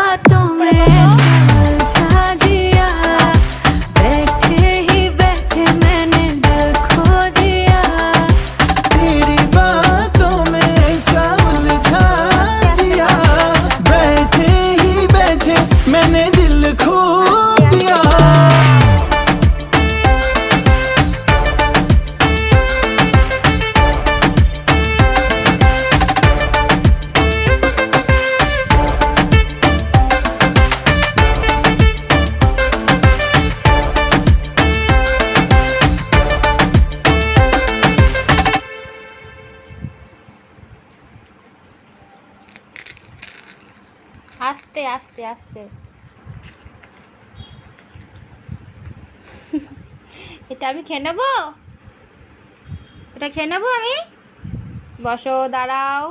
बातों में ऐसा उलझा जिया, बैठे ही बैठे मैंने दिल खो दिया। तेरी बातों में ऐसा उलझा जिया, बैठे ही बैठे मैंने दिल खो दिया। আস্তে আস্তে আস্তে। এটা আমি খেয়ে নেবো, এটা খেয়ে নেবো আমি। বসো, দাঁড়াও।